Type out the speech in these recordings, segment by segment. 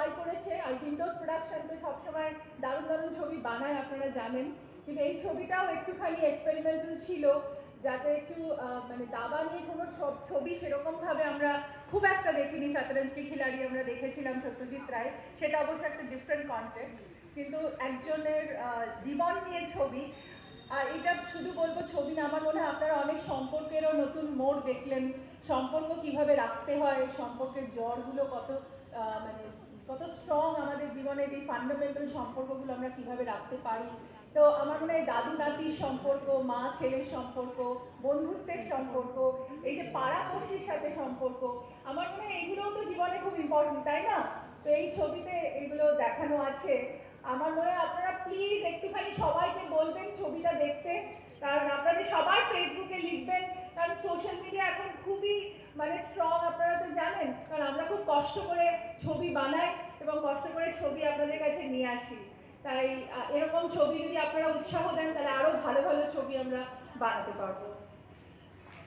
Try করেছে, আর Windows production তো সবসময় দারুণ দারুণ ছবি বানায় আপনারা জানেন, কিন্তু এই ছবিটাও একটুখানি এক্সপেরিমেন্টাল ছিল, যাতে একটু মানে দাবা নিয়ে কোনো ছবি সেরকমভাবে আমরা খুব একটা দেখিনি। শতরঞ্জ কি খিলাড়ি আমরা দেখেছিলাম সত্যজিৎ রায়, সেটা অবশ্য একটা ডিফারেন্ট কনটেক্সট, কিন্তু একজনের জীবন নিয়ে ছবি। আর এটা শুধু বলবো ছবি না, আমার মনে হয় আপনারা অনেক সম্পর্কেরও নতুন মোড় দেখলেন, সম্পর্ক কিভাবে রাখতে হয়, সম্পর্কের জড়গুলো মানে কত স্ট্রং আমাদের জীবনে, যে ফান্ডামেন্টাল সম্পর্কগুলো আমরা কিভাবে রাখতে পারি। তো আমার মনে হয় দাদু নাতির সম্পর্ক, মা ছেলের সম্পর্ক, বন্ধুত্বের সম্পর্ক, এই যে পাড়াপড়শির সাথে সম্পর্ক, আমার মনে হয় এইগুলোও তো জীবনে খুব ইম্পর্টেন্ট, তাই না? তো এই ছবিতে এগুলো দেখানো আছে। আমার মনে হয় আপনারা প্লিজ একটুখানি সবাইকে বলবেন ছবিটা দেখতে, কারণ আপনাদের সবার ফেসবুকে লিখবেন, কারণ সোশ্যাল মিডিয়া এখন খুবই মানে স্ট্রং, আপনারা তো জানেন, কারণ আমরা খুব কষ্ট করে ছবি বানাই এবং কষ্ট করে ছবি আপনাদের কাছে নিয়ে আসি। তাই এরকম ছবি যদি আপনারা উৎসাহ দেন, তাহলে আরো ভালো ভালো ছবি আমরা বানাতে পারবো।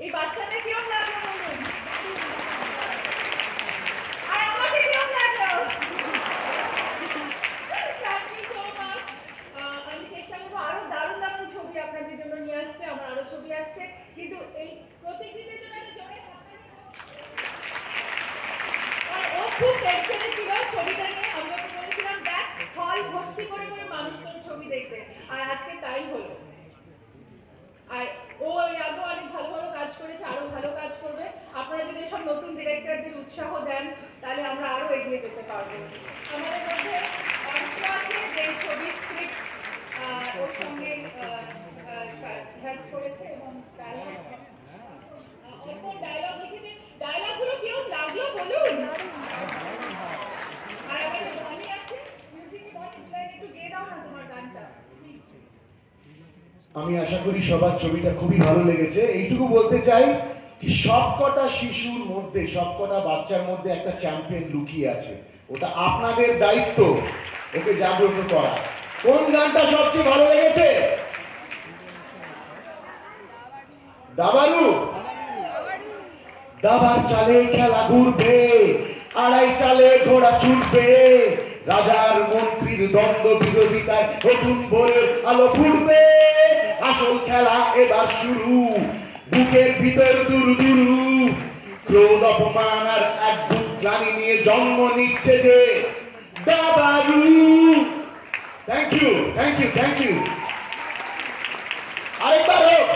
এই বাচ্চাদের কেমন লাগলো বলুন, আর আমাকে কেমন লাগলো? আমি চেষ্টা করবো আরো দারুণ দারুণ ছবি আপনাদের জন্য নিয়ে আসতে, আমার আরো ছবি আসছে, কিন্তু এই প্রতিকৃতির জন্য ও খুব টেনশনে ছিল ছবিটা নিয়ে। আমরা তো বলেছিলাম দেখ হল ভর্তি করে করে মানুষ তোর ছবি দেখবে, আর আজকে তাই হলো। আর ও এর আগেও অনেক ভালো ভালো কাজ করেছে, আরো ভালো কাজ করবে। আপনারা যদি সব নতুন ডিরেক্টরদের উৎসাহ দেন, তাহলে আমরা আরো এগিয়ে যেতে পারবো। আমাদের মধ্যে অংশ আছে যে ছবির স্ক্রিপ্ট ওর সঙ্গে হেল্প করেছে এবং ডায়লগ লিখেছে। ডায়লগগুলো কিরকম লাগলো বলুন। আর আমি আছি মিউজিক একটু গেয়ে দাও না তোমার গানটা। আমি আশা করি সবার ছবিটা খুবই ভালো লেগেছে। এইটুকু বলতে চাই কি সবকটা শিশুর মধ্যে, সবকটা বাচ্চার মধ্যে একটা চ্যাম্পিয়ন লুকিয়ে আছে, ওটা আপনাদের দায়িত্ব ওকে জাগ্রত করা। কোন গানটা সবচেয়ে ভালো লেগেছে? দাবারু। দাবার চালে খেলা ঘুরবে, আড়াই চালে ঘোড়া ছুটবে, রাজার মন্ত্রীর দ্বন্দ্ব বিরোধিতায় নতুন ভোরের আলো ফুটবে। আসল খেলা এবার শুরু, বুকের ভিতর দুরু দুরু, ক্রোধ অপমান আর এক বুক গ্লানি নিয়ে জন্ম নিচ্ছে যে দাবারু। Thank you, thank you, thank you. আরেকবার হোক।